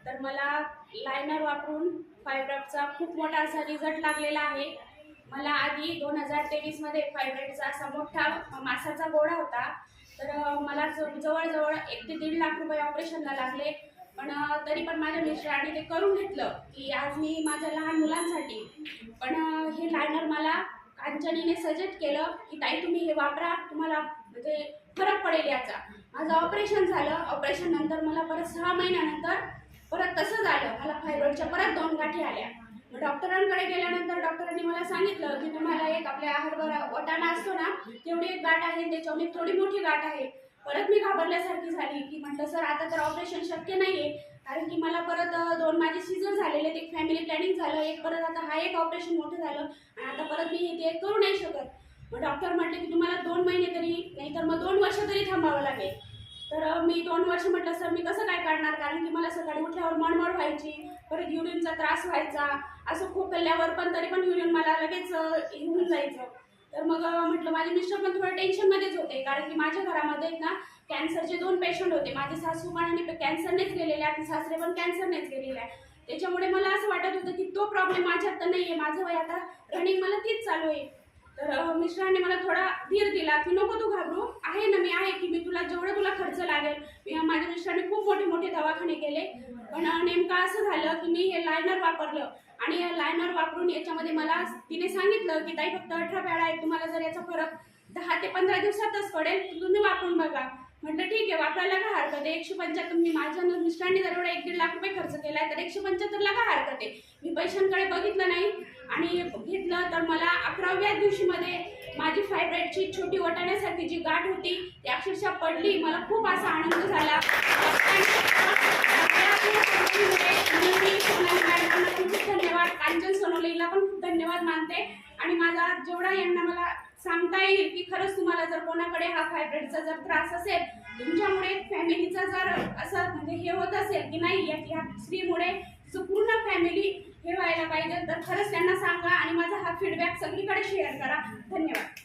तर मला लायनर वापरून फायब्रॉइडचा खूप मोठा असा रिझल्ट लागलेला आहे। मला आधी 2023 मध्ये फायब्रॉइडचा असा मोठा मासाचा गोळा होता। तर मला जवळजवळ 1 ते 1.5 लाख रुपये ऑपरेशनला लागले। पण तरी पण माझ्या मिस्टरांनी ते करून घेतलं की आज मी माझ्या लहान मुलांसाठी पण हे लायनर मला कांचनीने सजेस्ट केलं की ताई तुम्ही हे वापरा, तुम्हाला म्हणजे फरक पडेल याचा। माझं ऑपरेशन झालं। ऑपरेशन नंतर मला परत 6 महिन्यानंतर परत तसं झालं, मला फायब्रॉइडच्या परत 2 गाठी आल्या। डॉक्टरांकडे गेल्यानंतर डॉक्टरांनी मला सांगितलं की तुम्हाला एक आपल्या हरभरा वाटाणा असतो ना, तेवढी एक गाठ आहे, त्याच्यावर एक थोडी मोठी गाठ आहे। परत मी घाबरल्यासारखी झाली की म्हटलं सर आता तर ऑपरेशन शक्य नाही आहे, कारण की मला परत 2 माझे सीझर झालेले, एक फॅमिली प्लॅनिंग झालं, एक परत आता हा एक ऑपरेशन मोठं झालं आणि आता परत मी ते करू नाही शकत। मग डॉक्टर म्हटले की तुम्हाला 2 महिने तरी नाही तर मग 2 वर्ष तरी थांबावं लागेल। तर मी 2 वर्ष म्हटलं सर मी कसं काय काढणार, कारण की मला सकाळी उठल्यावर मळमळ व्हायची, परत युरिनचा त्रास व्हायचा, असं खोकल्यावर पण तरी पण युरिन मला लगेच होऊन जायचं। तर मग म्हटलं माझे मिस्टर पण थोडं टेन्शनमध्येच होते, कारण की माझ्या घरामध्ये ना कॅन्सरचे 2 पेशंट होते। माझे सासू पण आणि कॅन्सरनेच गेलेले आणि सासरे पण कॅन्सरनेच गेलेले आहे। त्याच्यामुळे मला असं वाटत होतं की तो प्रॉब्लेम माझ्यात तर नाही आहे, माझं वय आता रनिंग मला तीच चालू आहे। तर मिस्टरांनी मला थोडा धीर दिला की नको तू घाबरू, आहे ना मी आहे की मी तुला जेवढं तुला खर्च लागेल। माझ्या मिस्टरांनी खूप मोठे मोठे दवाखाने केले, पण नेमकं असं झालं की मी हे लायनर वापरलं आणि हे लायनर वापरून याच्यामध्ये मला तिने सांगितलं की ताई फक्त 18 पॅड आहे, तुम्हाला जर याचा फरक 10 ते 15 दिवसातच पडेल, तुम्ही वापरून बघा। म्हटलं ठीक आहे, वापरायला काय हरकत आहे। 175 मी माझ्या मिस्टरांनी जर एवढा 1-1.5 लाख रुपये खर्च केला आहे तर 175ला काय हरकत आहे। मी पैशांकडे बघितलं नाही आणि घेतलं। तर मला 11व्या दिवशीमध्ये माझी फायब्रॉइडची छोटी वाटाण्यासारखी जी गाठ होती ती अक्षरशः पडली। मला खूप असा आनंद झाला। खूप धन्यवाद, कांचन सोनवलेला पण खूप धन्यवाद मानते। आणि माझा जेवढा यांना मला सांगता येईल की खरंच तुम्हाला जर कोणाकडे हा फायब्रॉइडचा जर त्रास असेल, तुमच्यामुळे फॅमिलीचा जर असं म्हणजे हे होत असेल की नाही या स्त्रीमुळे पूर्ण फॅमिली हे व्हायला पाहिजे, तर खरंच त्यांना सांगा आणि माझा हा फीडबॅक सगळीकडे शेअर करा। धन्यवाद।